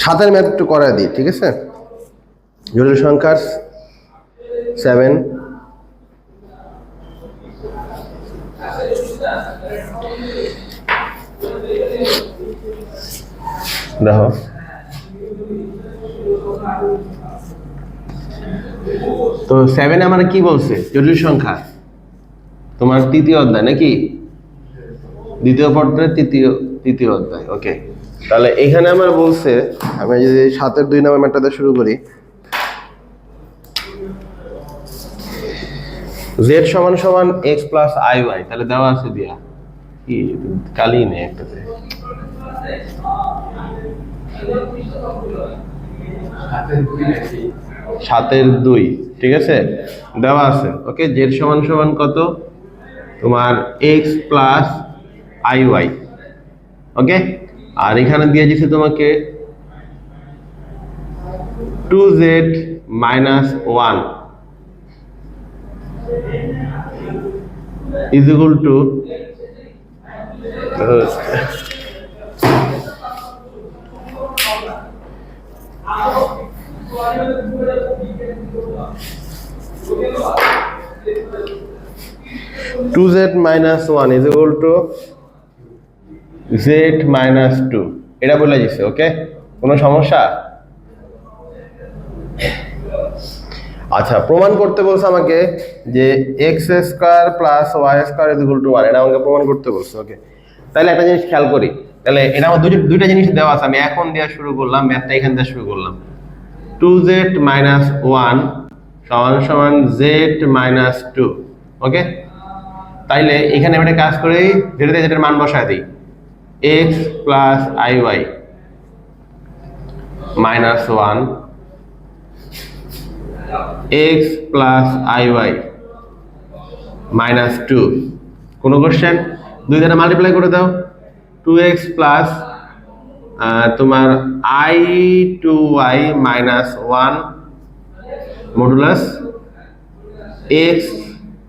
7 math একটু করে দিই, ঠিক আছে? জটিল সংখ্যার 7 দেখো, তো 7 আমার কি বলছে? জটিল সংখ্যা তোমার তৃতীয় অধ্যায় নাকি দ্বিতীয় পত্রের তৃতীয় অধ্যায়। ওকে, তাহলে এখানে আমার বলছে, আমি যদি 7-এর 2 নম্বর ম্যাথটা শুরু করি, z সমান সমান x প্লাস iy, তাহলে দেওয়া আছে দিয়া কি কালি নেই একটাতে 7-এর 2, ঠিক আছে, দেওয়া আছে। ওকে, z সমান সমান কত তোমার x প্লাস iy। ওকে, আর এখানে দিয়ে দিছে তোমাকে 2z minus 1 is equal to 2z minus 1 is equal to z minus 2, এটা বলে দিছে। ওকে, কোনো সমস্যা? আচ্ছা, প্রমাণ করতে বলছে আমাকে যে x square plus y square is equal two 1, এটা আমাকে প্রমাণ করতে বলছে। ওকে, তাহলে একটা জিনিস খেয়াল করি, তাহলে এটা আমার দুইটা জিনিস দেওয়া আছে, আমি এখন দেওয়া শুরু করলাম, ম্যাথটা এখান থেকে শুরু করলাম। 2z minus 1 সমান সমান z minus 2। ওকে, তাইলে এখানে আমরা কাজ করি, যেটাতে যেটার মান বসায় দিই, x plus iy minus 1 x plus iy minus 2। কোনো কোশ্চেন? দুই দ্বারা মাল্টিপ্লাই করে দাও, 2x প্লাস তোমার i2y minus 1 modulus x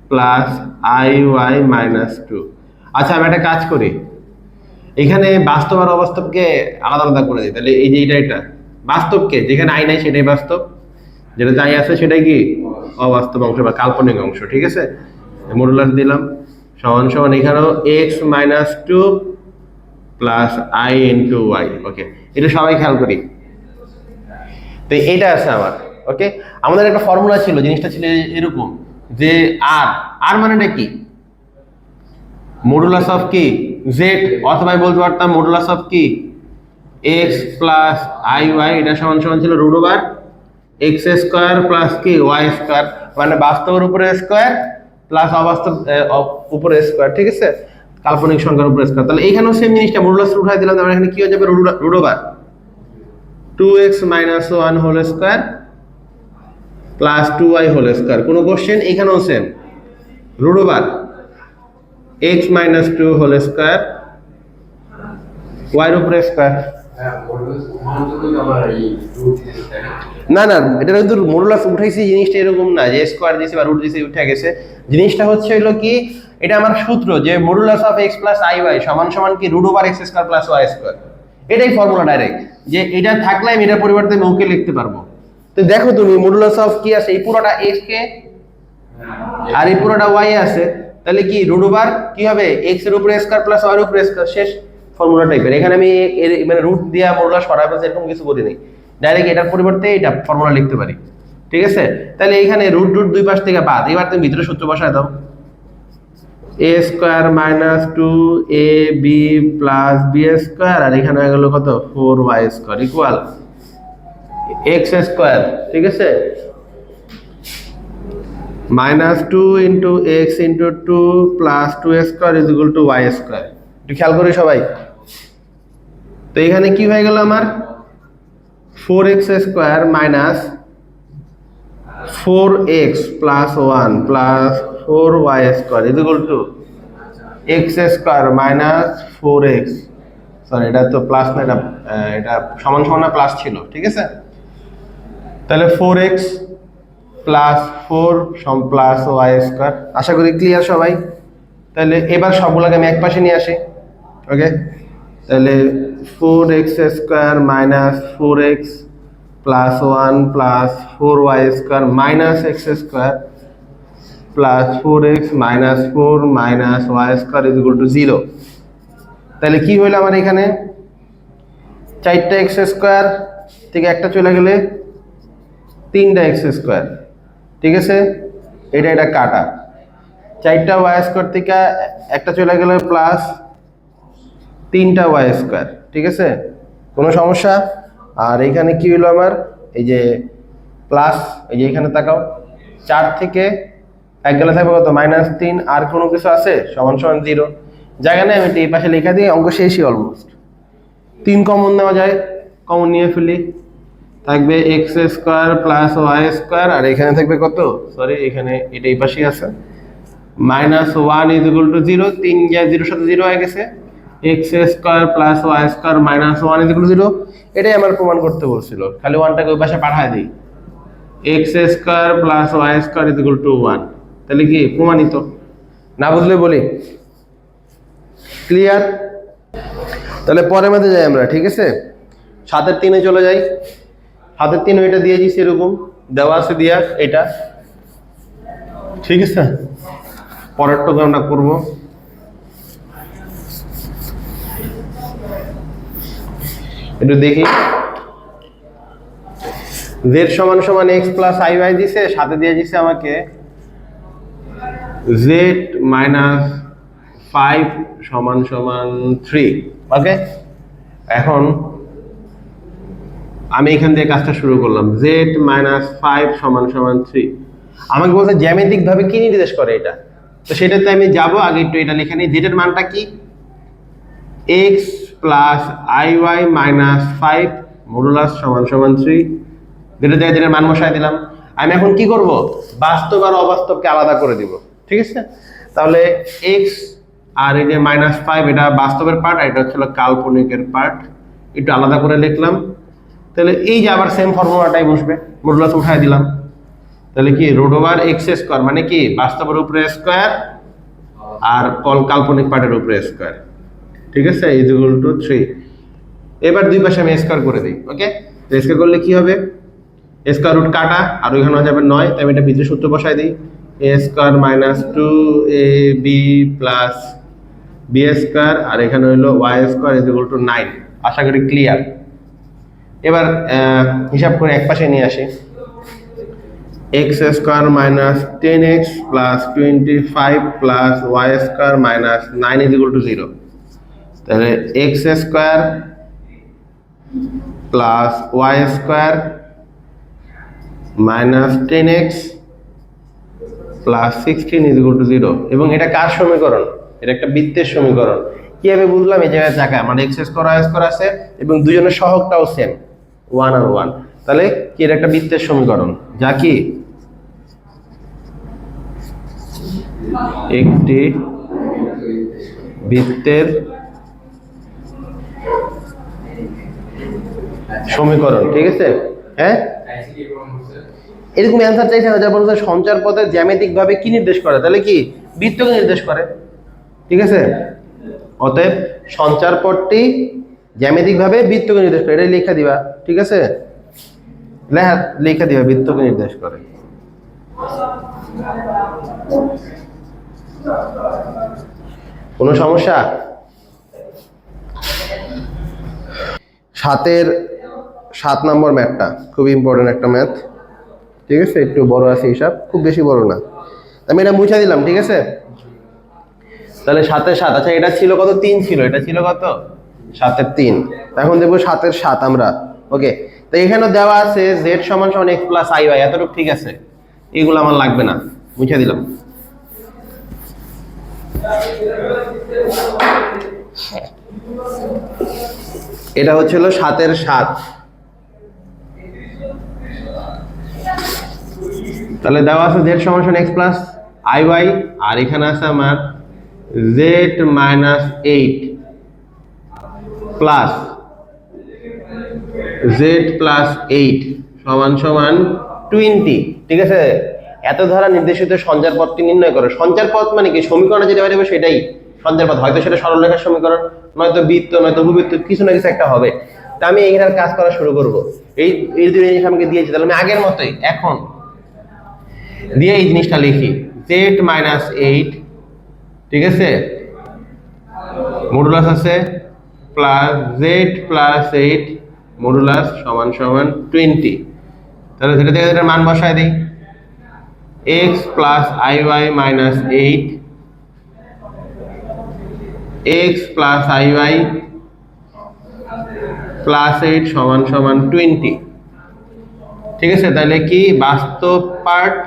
plus iy minus 2। আচ্ছা, আমি একটা কাজ করি, এখানে বাস্তব আর অবাস্তবকে আলাদা আলাদা করে দিই। তাহলে এই যে এটা বাস্তবকে, যেখানে আই নাই সেটাই বাস্তব, যেটা যাই আছে সেটাই কি অবাস্তব অংশ বা কাল্পনিক অংশ। ঠিক আছে, মডুলাস দিলাম, সমান সমান এখানেও x minus 2 plus i into y। ওকে, এটা সবাই খেয়াল করি। তো এইটা আছে আমার। ওকে, আমাদের একটা ফর্মুলা ছিল, জিনিসটা ছিল এরকম যে আর মানেটা কি, মডুলাস অফ কি z, অথবা বলতে পারতাম মডুলাস অফ কি x প্লাস iy, এটা সমান সমান ছিল root over x square plus কি y স্কয়ার, মানে বাস্তবের উপরে স্কয়ার প্লাস অবাস্তব উপরে স্কয়ার। ঠিক আছে, কাল্পনিক সংখ্যার উপরে স্কয়ার। তাহলে এখানেও সেম জিনিসটা মডুলাস উঠাই দিলাম, তাহলে এখানে কি হয়ে যাবে, root over 2x minus 1 whole square plus 2y whole square. কোনো কোশ্চেন? এখানেও same, root over x minus 2 whole square y এর উপরে স্কয়ার। না না, এটা কিন্তু মডুলাস উঠাইছি, জিনিসটা এরকম না যে স্কয়ার দিয়েছে বা রুট দিয়েছে উঠে গেছে। জিনিসটা হচ্ছে হলো কি, এটা আমার সূত্র যে modulus of x plus iy সমান সমান কি root over x square plus y square. এটাই ফর্মুলা ডাইরেক্ট, যে এটা থাকলে আমি এটার পরিবর্তে ওকে লিখতে পারবো। তো দেখো তুমি মডুলাস অফ কি আছে, এই পুরোটা x কে আর এই পুরোটা y আছে, তাহলে কি রুট ওভার কি হবে x এর উপরে স্কয়ার প্লাস y এর উপরে স্কয়ার। শেষ ফর্মুলা টাইপের। এখানে আমি মানে রুট দিয়া মডুলাস সরাবো এরকম কিছু করি নাই, ডাইরেক্ট এটার পরিবর্তে এটা ফর্মুলা লিখতে পারি। ঠিক আছে, তাহলে এখানে রুট দুই পাশ থেকে বাদ, এবার তুমি ভিতরে সূত্র বসায় দাও, a square minus 2ab plus b square, আর এখানে হয়ে গেল কত 4y square equal x square. ঠিক আছে, minus 2 into x into 2 plus 2 square is equal two y square. একটু খেয়াল করি সবাই। তো এখানে কি হয়ে গেল আমার 4x square minus 4x plus 1 plus 4y square is equal two x square minus 4x, sorry এটা তো প্লাস না, এটা সমান সমান প্লাস ছিল। ঠিক আছে, তাহলে 4x প্লাস 4 সম প্লাস y স্কয়ার। আশা করি ক্লিয়ার সবাই। তাহলে এবার সবগুলোকে আমি এক পাশে নিয়ে আসি। ওকে, তাহলে 4x² minus 4x plus 1 plus 4y² minus x² plus 4x minus 4 minus y² is equal two 0। তাহলে কি হইল আমার এখানে 4টা x² থেকে একটা চলে গেলে 3টা x², ঠিক আছে, এটা কাটা। 4টা y² থেকে একটা চলে গেলে প্লাস 3টা y², ঠিক আছে, কোনো সমস্যা? আর এখানে কি হলো আমার এই যে প্লাস, এই যে এখানে তাকাও, 4 থেকে এক গেলে থাকবে কত -3, আর কোনো কিছু আছে সমান সমান 0, জায়গা নেই, আমি এই পাশে লেখা দিই, অঙ্ক শেষই অলমোস্ট। 3 কমন নেওয়া যায়, কমন নিয়ে ফেলি, থাকবে x² প্লাস y², আর এখানে থাকবে কত, সরি এখানে এটা এই পাশেই আছে, -1 ইজ ইকুয়াল টু 0, 3 যায় 0 সাথে 0 হয়ে গেছে, x² plus y² -1 is equal two 0। এটাই আমার প্রমাণ করতে বলছিল, খালি 1টাকে ওই পাশে পাঠায় দিই, x² plus y² is equal two 1। তাহলে কি প্রমাণিত? না বুঝলে বলি, ক্লিয়ার? তাহলে পরের মধ্যে যাই আমরা, ঠিক আছে, 7-এর 3-এ চলে যাই। 7-এর 3 এটা দিয়ে দিচ্ছি, এরকম দেওয়া আছে দিয়া এটা, ঠিক আছে। পরের টুকু আমরা করবো, একটু দেখি। z সমান সমান x প্লাস iy দিছে, সাথে দিয়ে দিছে আমাকে z মাইনাস 5 সমান সমান 3। ওকে, এখন আমি এখান থেকে কাজটা শুরু করলাম, z মাইনাস 5 সমান সমান 3। আমাকে বলছে জ্যামিতিক ভাবে কি নির্দেশ করে এটা, তো সেটাতে আমি যাব। আগে একটু এটা লিখে নিই, z এর মানটা কি, x plus iy minus 5 modulus সমান সমান 3। যেটা জায়গায় যেটার মান বসাই দিলাম। আমি এখন কি করব, বাস্তব আর অবাস্তবকে আলাদা করে দিব, ঠিক আছে। তাহলে x আর এই যে -5 এটা বাস্তবের পার্ট, আর এটা হচ্ছে কাল্পনিকের পার্ট, একটু আলাদা করে লিখলাম। তাহলে এই যে আবার সেম ফর্মুলাটাই বসবে, মডুলাস উঠাই দিলাম। তাহলে কি √x² মানে কি বাস্তবের উপরে স্কয়ার আর কাল্পনিক পার্টের উপরে স্কয়ার, ঠিক আছে, ইজ ইকুয়াল টু 3। এবার দুই পাশে আমি স্কয়ার করে দিই। ওকে, তো স্কয়ার করলে কি হবে, স্কয়ার রুট কাটা, আর ওইখানে হয়ে যাবে 9। তাই আমি এটা ভিতরে সূত্র বসাই দিই, a² - 2ab প্লাস b², আর এখানে হলো y² ইজ ইকুয়াল টু 9। আশা করি ক্লিয়ার। এবার হিসাব করে এক পাশে নিয়ে আসি, x² minus 10x plus 25 plus y² minus 9 is equal two 0। তাহলে x² plus y² minus 10x plus 16 is equal two 0। এবং এটা কার সমীকরণ, এটা একটা বৃত্তের সমীকরণ। কিভাবে বুঝলাম, এই জায়গায় জায়গায় মানে x² y² আছে এবং দুজনের সহগটাও সেম 1 আর 1। তাহলে কি এটা একটা বৃত্তের সমীকরণ, যা কি একটি বৃত্তের সমীকরণ, ঠিক আছে। হ্যাঁ, এরকম অ্যান্সার চাইছে না, যা বলছে সঞ্চার পথে জ্যামিতিক ভাবে কি নির্দেশ করে, তাহলে কি বৃত্তকে নির্দেশ করে, ঠিক আছে। অতএব সঞ্চার পথটি জ্যামিতিক ভাবে বৃত্তকে নির্দেশ করে, এটা লেখা দিবা, ঠিক আছে, লেখা দিবা বৃত্তকে নির্দেশ করে। কোনো সমস্যা? 7 নম্বর ম্যাথটা খুব ইম্পর্টেন্ট একটা ম্যাথ, ঠিক আছে, একটু বড় আছে হিসাব, খুব বেশি বড় না, আমি এটা মুছে দিলাম, ঠিক আছে। তাহলে 7 আচ্ছা, এটা ছিল কত, 3 ছিল, এটা ছিল কত 7-এর 3। এখন দেখবো 7-এর 7 আমরা। ওকে, তো এখানে দেওয়া আছে z সমান সমান x প্লাস iy, এতটুকু ঠিক আছে, এগুলো আমার লাগবে না, মুছে দিলাম। এটা হচ্ছিল 7-এর 7। তাহলে দেওয়া আছে z সমান সমান x প্লাস iy, আর এখানে আছে আমার z minus 8 plus z plus 8 সমান সমান 20, ঠিক আছে। এত দ্বারা নির্দেশিত সঞ্চার পথটি নির্ণয় করো। সঞ্চার পথ মানে কি, সমীকরণে যেটা বেরোবে সেটাই সন্ধানের পথ, হয়তো সেটা সরলরেখার সমীকরণ, নয়তো বৃত্ত, নয়তো উপবৃত্ত, কিছু না কিছু একটা হবে। তা আমি এইখানে কাজ করা শুরু করব। এই দুই জিনিস আমাকে দিয়েছি, তাহলে আমি আগের মতোই এখন দিয়ে এই জিনিসটা লিখি z মাইনাস 8, ঠিক আছে, মডুলাস আছে প্লাস z প্লাস 8 মডুলাস সমান সমান 20। তাহলে যেটা থেকে এটার মান বসায় দিই, x plus iy minus 8, x plus iy plus 8 সমান সমান 20। ঠিক আছে, তাহলে কি বাস্তব পার্ট,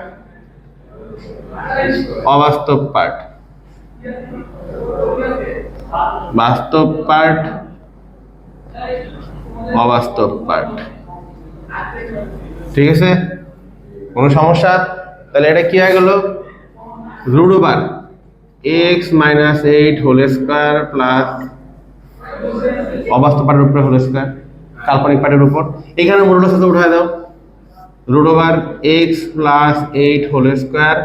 অবাস্তব পার্ট, বাস্তব পার্ট, অবাস্তব পার্ট। ঠিক আছে, কোনো সমস্যা? তাহলে এটা কি হয়ে গেল, root over x minus 8 whole square plus অবাস্তব পার্টের উপরে হোল স্কয়ার, কাল্পনিক পার্টের উপর। এখানে মডুলাস সাথে উঠায় দাও, root over x plus 8 whole square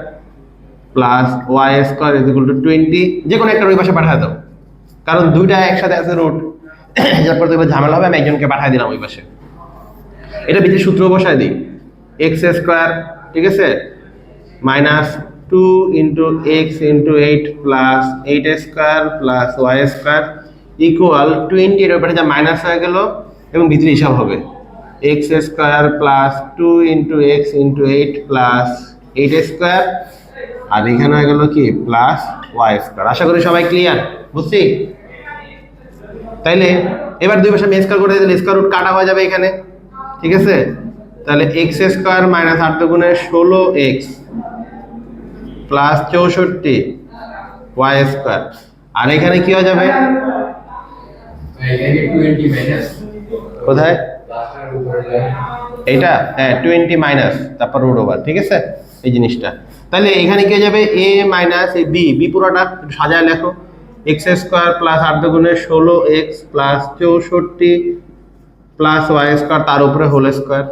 plus y square is equal to 20। যে কোনো একটা ওই পাশে পাঠিয়ে দাও, কারণ দুইটা একসাথে আছে রুট, তারপর দেখবে ঝামেলা হবে, আমি একজনকে পাঠিয়ে দিলাম ওই পাশে। এটা বিধি সূত্র বসায় দিই, x স্কয়ার, ঠিক আছে, minus 2 into x into 8 plus 8 square plus y square equal 20। এর উপরে যা মাইনাস হয়ে গেল এবং ভিতরে হিসাব হবে x square plus 2 into x into 8 plus 8 square, আর এখানে হয়ে গেল কি প্লাস y স্কয়ার। আশা করি সবাই ক্লিয়ার, বুঝছি? তাইলে এবার দুই পাশে আমি স্কয়ার করে দিলে স্কয়ার রুট কাটা হয়ে যাবে এখানে, ঠিক আছে। তাহলে x স্কয়ার মাইনাস 8 দুগুণে 16x প্লাস 64 y স্কয়ার, আর এখানে কি হয়ে যাবে, কোথায় এইটা, হ্যাঁ 20 মাইনাস তারপর রুট ওভার, ঠিক আছে এই জিনিসটা। তাহলে এখানে কি হয়ে যাবে, a মাইনাস এই b পুরোটা একটু সাজায় লেখো, x স্কয়ার প্লাস 8 দুগুণে 16x plus 64 plus y square তার উপরে whole square,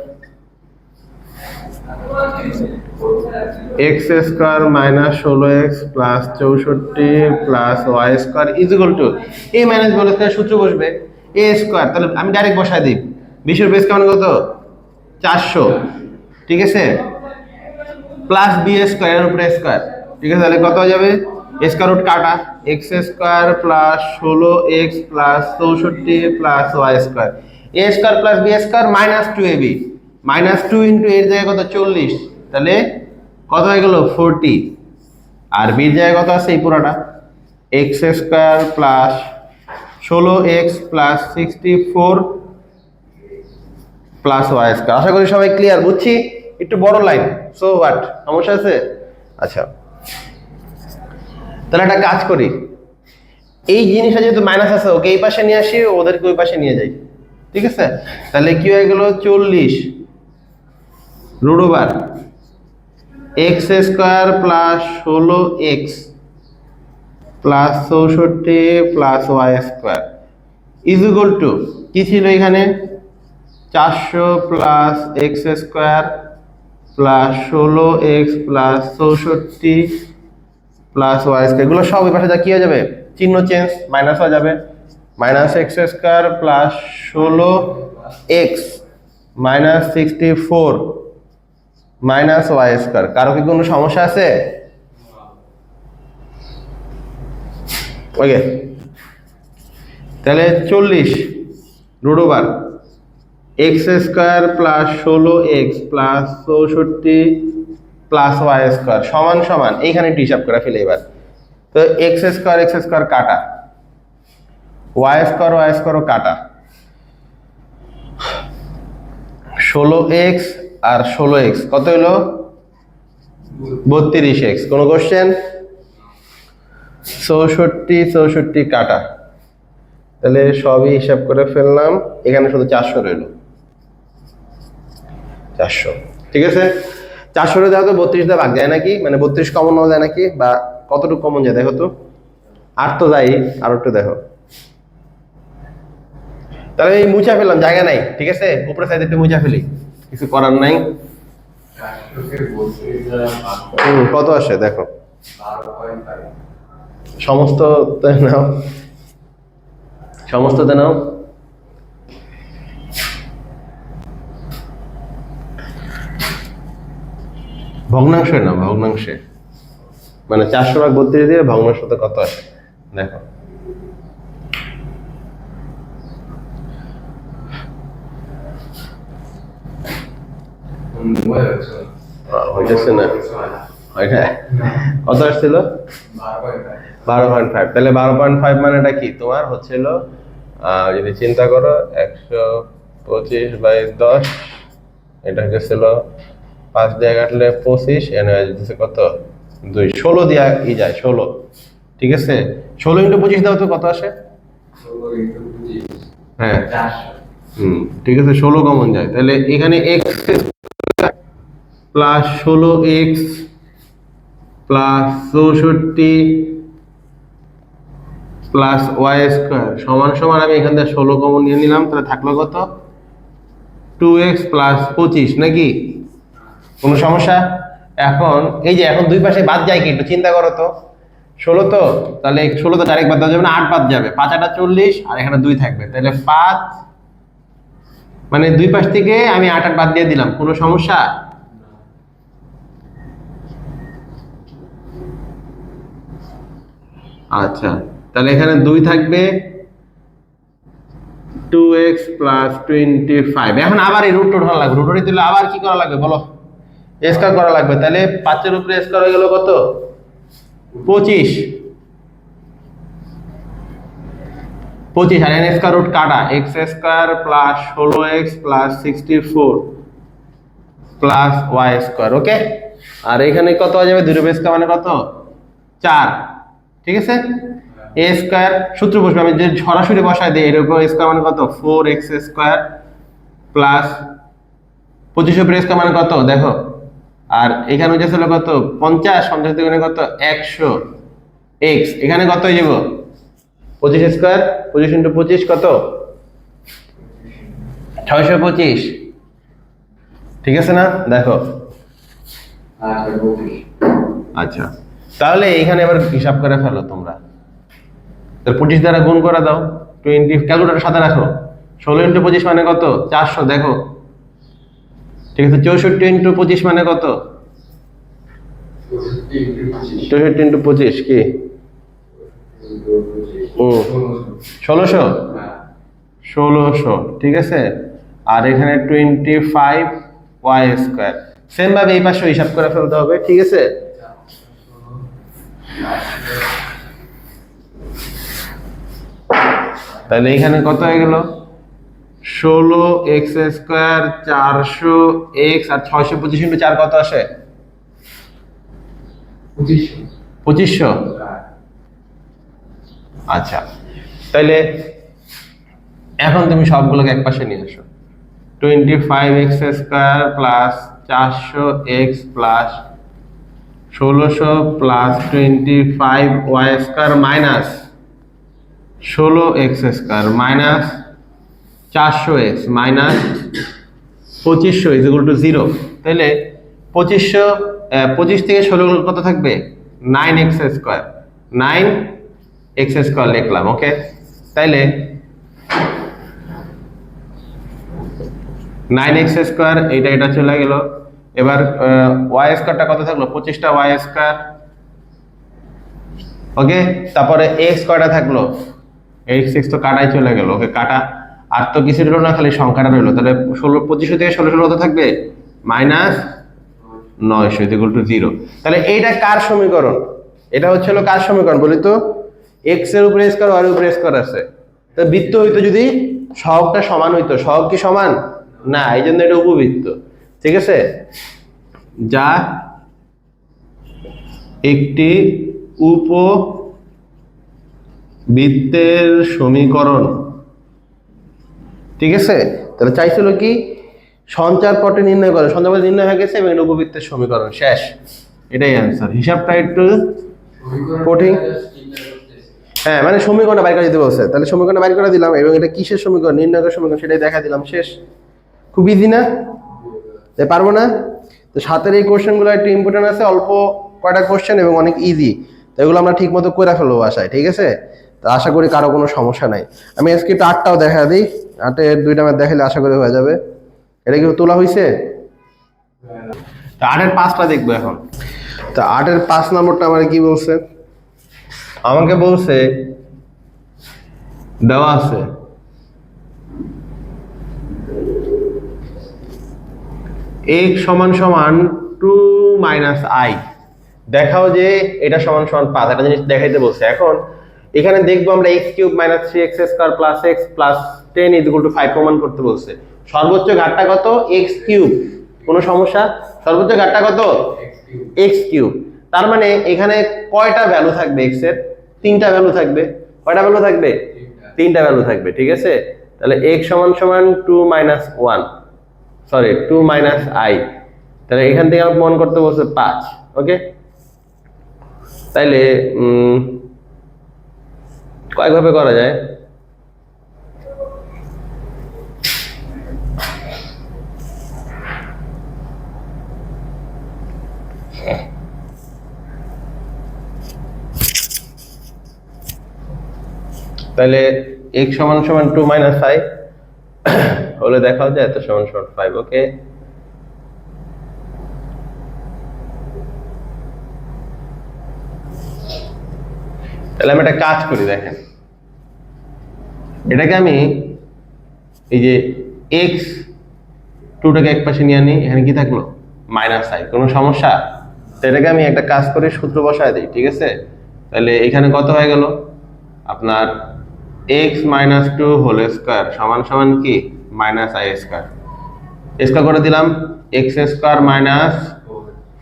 x square minus 16x plus 64 plus y square is equal to a minus b square সূত্র বসবে a স্কয়ার। তাহলে আমি ডাইরেক্ট বসায় দিই, 20 এর বেস কেমন কত 400, ঠিক আছে, প্লাস b স্কয়ার এর উপরে স্কয়ার, ঠিক আছে। তাহলে কত হয়ে যাবে, স্কয়ার রুট কাটা, x square plus 16x plus 64 plus y square, a square plus b square minus 2ab, minus 2 into এর জায়গায় কত 40, তাহলে কত হয়ে গেল 40, আর b এর জায়গায় কত আছে এই পুরোটা, x square plus 16x plus 64 plus y square. আশা করি সবাই ক্লিয়ার, বুঝছি? একটু বড় লাইন, সো হোয়াট, সমস্যা আছে? আচ্ছা, তাহলে একটা কাজ করি, এই জিনিসটা যেহেতু মাইনাস আছে ওকে এই পাশে নিয়ে আসি, ওদেরকে ওই পাশে নিয়ে যাই, ঠিক আছে। তাহলে কি হয়ে গেল 40 root over x square plus 16x plus 64 plus y square is equal to কি ছিল এখানে 400 plus x square plus 16x plus 64 plus y square, এগুলো সব এই পাশে যা কি হয়ে যাবে, চিহ্ন চেঞ্জ, মাইনাস হয়ে যাবে, minus x square plus 16x minus 64 minus y square. কারো কি কোনো সমস্যা আছে? ওকে, তাহলে 40 root over x square plus 16x plus 64 plus y square সমান সমান, এইখানে একটু হিসাব করে ফেলে এবার। তো x স্কয়ার কাটা, y স্কয়ারও কাটা, 16x আর 16x কত হলো 32x। কোনো কোশ্চেন? 64 কাটা, তাহলে সবই হিসাব করে ফেললাম, এখানে শুধু 400 রইল, 400, ঠিক আছে। 400 দেখো তো 32 দিয়ে ভাগ যায় নাকি, মানে 32 কমন নেওয়া যায় নাকি, বা কতটুকু কমন যায় দেখো তো, 8 তো যাই, আর একটু দেখো। তাহলে এই মুছা ফেললাম, জায়গা নাই, ঠিক আছে, উপরে সাইডে একটু মুছা ফেলি, কিছু করার নাই। কত আসে দেখো, সমস্ততে নাও, সমস্ততে নাও। ভগ্নাংশে নাও, ভগ্নাংশে, মানে 400/32 দিয়ে ভগ্নাংশতে কত আসে দেখো। হইতেছে না ওইটা কত আসছিল? 12.5। তাহলে 12.5 মানে এটা কি তোমার হচ্ছিল, যদি চিন্তা করো 125/10, এটা হচ্ছিল 5 দিয়ে কাটলে 25, এনে যেতেছে কত 2, 16 দিয়া ই যায় 16। ঠিক আছে, 16 × 25 দাও তো কত আসে? হ্যাঁ ঠিক আছে, 16 কমন যায়। তাহলে এখানে x plus 16x plus 64 plus y² সমান সমান, আমি এখান থেকে 16 কমন নিয়ে নিলাম, তাহলে থাকলো কত 2x প্লাস 25, নাকি কোনো সমস্যা? এখন এই যে এখন দুই পাশে বাদ যায় কি একটু চিন্তা করো তো, 16 তো, তাহলে 16 তো ডাইরেক্ট বাদ দেওয়া যাবে না, 8 বাদ যাবে, 5 8 40, আর এখানে 2 থাকবে, তাহলে 5, মানে দুই পাশ থেকে আমি 8 8 বাদ দিয়ে দিলাম, কোনো সমস্যা? আচ্ছা, তাহলে এখানে 2 থাকবে, 2x প্লাস 25। এখন আবার এই রুট ওঠানো লাগবে, রুট উঠে দিলে আবার কি করা লাগবে বলো? স্কয়ার করা লাগবে। তাহলে 5 এর উপরে স্কয়ার হয়ে গেল কত? 25। আর n স্কয়ার রুট কাটা, x square plus 16x plus 64 plus y square. Okay, আর এখানে কত হয়ে যাবে? 2 এর স্কয়ার মানে কত? 4। ঠিক আছে, a স্কয়ার সূত্র বসবে, আমি যদি সরাসরি বসাই দিই, এর উপর স্কয়ার মানে কত? 4x স্কয়ার প্লাস 25 এর উপর স্কয়ার মানে কত দেখো, আর এখানে হচ্ছে কত? 50, 50 থেকে কত? 100 x, এখানে কত হয়ে যাব? 25 স্কয়ার, 25 × 25 কত? 625। ঠিক আছে না? দেখো আচ্ছা, তাহলে এখানে এবার হিসাব করে ফেলো তোমরা, 25 দ্বারা গুণ করে দাও, 20, ক্যালকুলেটর সাথে রাখো, 16 × 25 মানে কত? 400। দেখো ঠিক আছে, 64 × 25 মানে কত? 64 × 25 কি 1600। ঠিক আছে, আর এখানে 25y²। সেম ভাবে এই পাশে হিসাব করে ফেলতে হবে। ঠিক আছে, তাহলে এখানে কত হয়ে গেল? 16x² 400x আর 625 × 4 কত আসে? 2500। আচ্ছা, তাহলে এখন তুমি সবগুলোকে এক পাশে নিয়ে আসো, 25x² plus 400x plus 1600 plus 25y² minus 16x² minus 400x minus 2500 is equal two 0। তাহলে 25 থেকে 16 কত থাকবে? 9x², 9x² লিখলাম। ওকে, তাইলে 9x² এটা চলে গেল। এবার y² কত থাকলো? 25টা y²। ওকে, তারপরে x কয়টা থাকলো? x তো কাটাই চলে গেল। ওকে, কাটা, আর তো কিছু রইলো না, খালি সংখ্যাটা রইলো। তাহলে 2500 থেকে 1600 কত থাকবে? -900 ইজ ইকুয়াল টু 0। তাহলে এইটা কার সমীকরণ? এটা হচ্ছিল কার সমীকরণ বলি তো? x এর উপরে স্কয়ার, y এর উপরে স্কয়ার আছে। তো বৃত্ত হইতো যদি সহগটা সমান হইতো, সহগ কি সমান না, এই জন্য এটা উপবৃত্ত। ঠিক আছে, যা একটি উপবৃত্তের সমীকরণ। ঠিক আছে, তাহলে চাইছিল কি সঞ্চার পটে নির্ণয় করে, সঞ্চার পটে নির্ণয় হয়ে গেছে এবং এটা উপবৃত্তের সমীকরণ, শেষ। এটাই অ্যান্সার। হিসাবটা একটু কঠিন, হ্যাঁ, মানে সমীকরণটা বাইর করে দিতে বলছে, তাহলে সমীকরণটা বাইর করে দিলাম এবং এটা কিসের সমীকরণ, নির্ণয়ের সমীকরণ, সেটাই দেখা দিলাম, শেষ। খুব ইজি না? পারবো না? তো সাতের এই কোশ্চেনগুলো একটু ইম্পর্টেন্ট আছে, অল্প কয়টা কোশ্চেন এবং অনেক ইজি। তো এগুলো আমরা ঠিক মতো করে ফেলবো বাসায়, ঠিক আছে? তো আশা করি কারো কোনো সমস্যা নাই। আমি আজকে একটু আটটাও দেখা দিই, আটের দুইটা ম্যাথ দেখালে আশা করি হয়ে যাবে। এটা কি তোলা হয়েছে? তো আটের পাঁচটা দেখবো এখন। তো আটের 5 নম্বরটা আমার কি বলছে, আমাকে বলছে দেওয়া আছে x সমান সমান 2 মাইনাস আই, দেখাও যে এটা সমান সমান 5, একটা জিনিস দেখাইতে বলছে। এখন এখানে দেখবো আমরা x cube minus 3x square plus x plus 10 equal to 5 প্রমাণ করতে বলছে। সর্বোচ্চ ঘাতটা কত? x cube. কোনো সমস্যা? সর্বোচ্চ ঘাতটা কত? x cube. তার মানে এখানে কয়টা ভ্যালু থাকবে x এর? 3টা ভ্যালু থাকবে। কয়টা ভ্যালু থাকবে? 3টা ভ্যালু থাকবে, ঠিক আছে? তাহলে x সমান সমান 2 মাইনাস 1, সরি 2 মাইনাস আই। তাহলে এখান থেকে আমরা প্রমাণ করতে বলছে 5। ওকে, তাইলে কয়েকভাবে করা যায়। তাহলে x সমান সমান 2 মাইনাস আই হলে দেখাও যায় এত সমান সমান 5। ওকে, তাহলে আমি একটা কাজ করি, দেখেন এটাকে আমি এই যে x 2টাকে এক পাশে নিয়ে আনি, এখানে কি থাকলো? Minus I. কোনো সমস্যা? তো এটাকে আমি একটা কাজ করে সূত্র বসায় দিই, ঠিক আছে? তাহলে এখানে কত হয়ে গেল আপনার x মাইনাস 2 হোল স্কয়ার সমান সমান কি? Minus I square. স্কয়ার করে দিলাম x square minus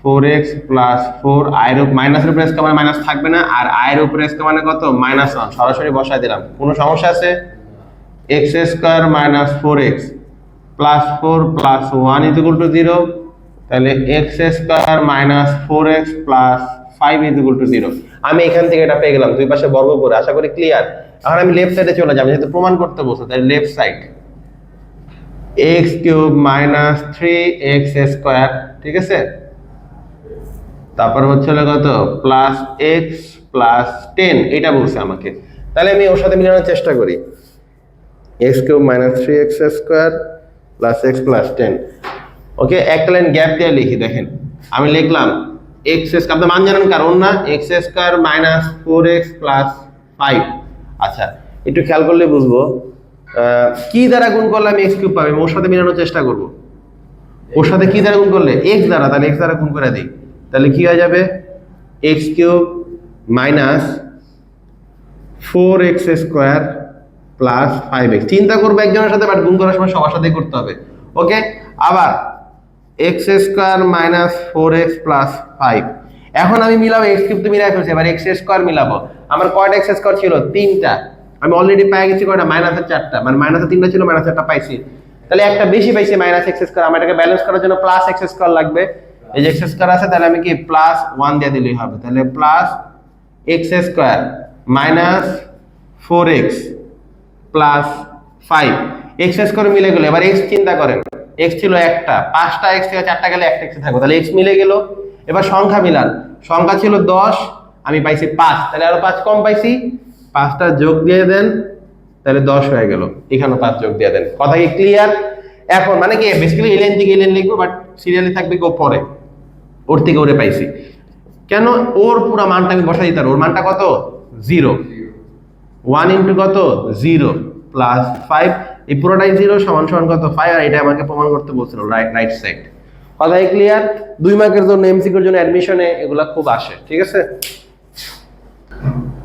4x plus 4, I এর মাইনাসের উপরে স্কয়ার মানে মাইনাস থাকবে না, আর আই এর উপরে স্কয়ার মানে কত? মাইনাস 1। সরাসরি বসায় দিলাম। কোনো সমস্যা আছে? x square minus 4x plus 4 plus 1 equal to 0। তাহলে x square minus 4x plus 5 equal to 0। আমি এখান থেকে এটা পেয়ে গেলাম, দুই পাশে বর্গ করে। আশা করি ক্লিয়ার। এখন আমি লেফট সাইডে চলে যাব, যেহেতু প্রমাণ করতে বলছো, তাই left side x cube minus 3x square, ঠিক আছে? তারপর হচ্ছে কত? প্লাস x প্লাস 10, এটা বলছে আমাকে। তাহলে আমি ওর সাথে মিলানোর চেষ্টা করি। x cube minus 3x square plus x plus 10। ওকে, একটা লাইন গ্যাপ দিয়ে লিখি। দেখেন আমি লিখলাম x স্কয়ার, আপনি মান জানেন কারণ না, x square minus 4x plus 5। আচ্ছা, একটু খেয়াল করলে বুঝবো কি দ্বারা গুণ করলে আমি x কিউব পাবো। ওর সাথে মিলানোর চেষ্টা করব। ওর সাথে কি দ্বারা গুণ করলে? x দ্বারা। তাহলে x দ্বারা গুণ করে দিই, তাহলে কি হয়ে যাবে? x cube minus 4x square plus 5x। চিন্তা করবো একজনের সাথে, বাট গুণ করার সময় সবার সাথেই করতে হবে। ওকে, আবার x square minus 4x plus 5। এখন আমি মিলাবো, x কিউব তো মিলাই ফেলছি, এবার x স্কয়ার মিলাবো। আমার কয়টা x স্কয়ার ছিল? 3টা। আমি অলরেডি পেয়ে গেছি কয়টা? মাইনাসের 4টা, মানে মাইনাসের 3টা ছিল, মাইনাস 4টা পাইছি। তাহলে একটা বেশি পাইছি, মাইনাস x স্কয়ার। আমার এটাকে ব্যালেন্স করার জন্য প্লাস x স্কয়ার লাগবে। এই যে x স্কয়ার আছে, তাহলে আমি কি প্লাস 1 দিয়ে দিলেই হবে। তাহলে plus x square minus 4x plus 5, x square মিলে গেল। এবার x চিন্তা করেন, x ছিল একটা, 5টা x থেকে 4টা গেলে একটা x থাকবে, তাহলে x মিলে গেল। এবার সংখ্যা মিলান, সংখ্যা ছিল 10, আমি পাইছি 5, তাহলে আরো 5 কম পাইছি, 5টা যোগ দিয়ে দেন, তাহলে 10 হয়ে গেল। এখানেও 5 যোগ দিয়ে দেন। কথা কি ক্লিয়ার? এখন মানে কি বেসিক্যালি এই লাইন থেকে এই লাইন লিখবো, বাট সিরিয়ালি থাকবে কেউ পরে। ওর থেকে ওরে পাইছি কেন? ওর পুরো মানটা আমি বসাই দিতাম। ওর মানটা কত? 0। 1 ইন্টু কত? 0 প্লাস 5, এই পুরোটাই 0 সমান সমান কত? 5। আর এটা আমাকে প্রমাণ করতে বলছিল রাইট সাইড। কথাই ক্লিয়ার? 2 মার্কের জন্য, এমসিকিউর জন্য অ্যাডমিশনে এগুলা খুব আসে, ঠিক আছে?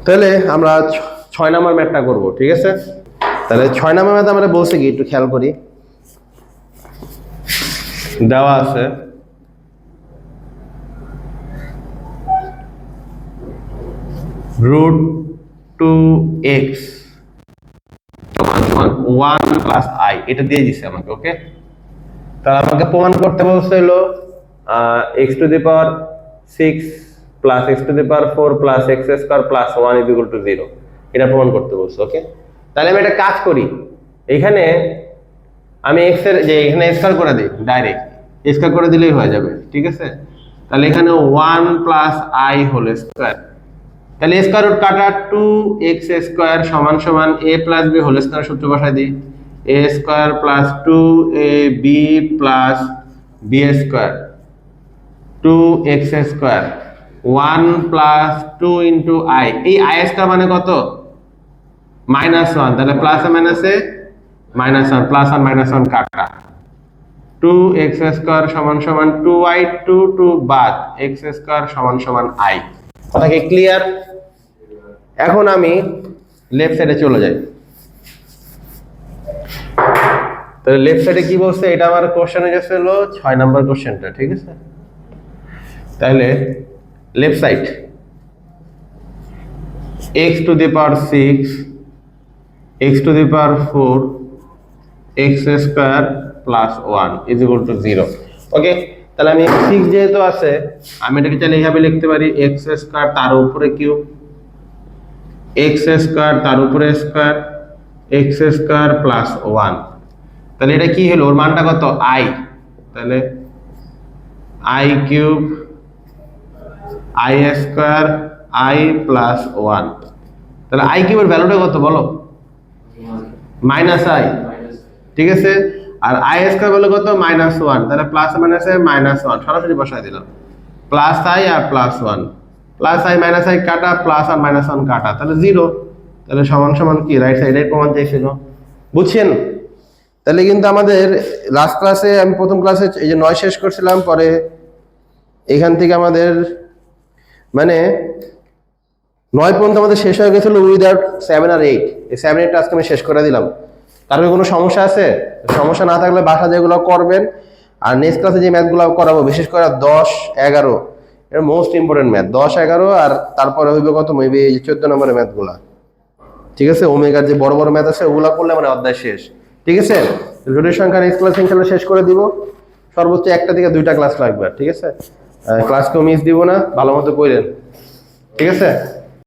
তাহলে আমরা 6 নাম্বার ম্যাথটা করব, ঠিক আছে? তাহলে 6 নাম্বার ম্যাথ আমরা বলছি কি, একটু খেয়াল করি। দেওয়া আছে রুট 2x সমান সমান 1 প্লাস i, এটা দিয়ে দিছে আমাকে। ওকে, তাহলে আমাকে প্রমাণ করতে বলছে হলো x to the power 6 plus x to the power 4 plus x square plus 1 equal to 0, এটা প্রমাণ করতে বলছে। ওকে, তাহলে আমি একটা কাজ করি, এখানে আমি x এর যে এখানে স্কয়ার করে দিই, ডাইরেক্ট স্কয়ার করে দিলেই হয়ে যাবে, ঠিক আছে? তাহলে এখানে 1 প্লাস i হোল স্কয়ার তাহলে স্কয়ার রুট কাটা 2x² সমান সমান a plus b whole square সূত্র বসাই দিই a square plus 2ab plus b square 2x² 1 plus 2 into i, এই i স্কয়ার মানে কত? -1, তাহলে প্লাস আর মাইনাসে -1, প্লাস আর -1 কাটা 2x² সমান সমান 2i 2 বাদ x² সমান সমান i। কথা কি ক্লিয়ার? এখন আমি লেফট সাইডে চলে যাই। তাহলে লেফট সাইডে কি বলছে? এটা আমার কোশ্চেনে গেছিল 6 নাম্বার কোশ্চেনটা, ঠিক আছে? তাহলে left side x to the power 6 x to the power 4 x² plus 1 is equal two 0। ওকে, তাহলে আমি 6 যেহেতু আছে আমি এটাকে চাইলে এইভাবে লিখতে পারি x² তার উপরে কিউব x² তার উপরে স্কয়ার x² প্লাস 1। তাহলে এটা কি হলো? ওর মানটা কত? i, তাহলে i cube i² i plus 1। তাহলে i কিউবের ভ্যালুটা কত বলো? -i, ঠিক আছে? আর i² বলে কত? -1, তাহলে প্লাস মাইনাসে -1 সরাসরি বসাই দিলাম প্লাস i আর plus 1, plus i minus i কাটা প্লাস আর -1 কাটা, তাহলে 0। তাহলে সমান সমান কি? রাইট সাইডের প্রমাণ চাইছিল, বুঝছেন? তাহলে কিন্তু আমাদের লাস্ট ক্লাসে আমি প্রথম ক্লাসে এই যে 9 শেষ করছিলাম, পরে এখান থেকে আমাদের মানে 9 পর্যন্ত আমাদের শেষ হয়ে গেছিল উইদাউট 7 আর 8। এই 7 8 আজকে আমি শেষ করে দিলাম। তারপরে কোনো সমস্যা আছে? সমস্যা না থাকলে বাসা যেগুলো করবেন, আর নেক্সট ক্লাসে যে ম্যাথগুলো করাবো বিশেষ করে 10 11 এর মোস্ট ইম্পর্টেন্ট ম্যাথ 10 11, আর তারপরে হইবে কত? মেবি এই 14 নম্বরের ম্যাথগুলা, ঠিক আছে? ওমেগার যে বড় বড় ম্যাথ আছে ওগুলা করলে মানে অধ্যায় শেষ, ঠিক আছে? জটিল সংখ্যা নেক্সট ক্লাস ইনশাআল্লাহ শেষ করে দিব। সর্বোচ্চ 1টা থেকে 2টা ক্লাস লাগবে, ঠিক আছে? ক্লাসকেও মিস দিব না, ভালো মতো কইরেন, ঠিক আছে?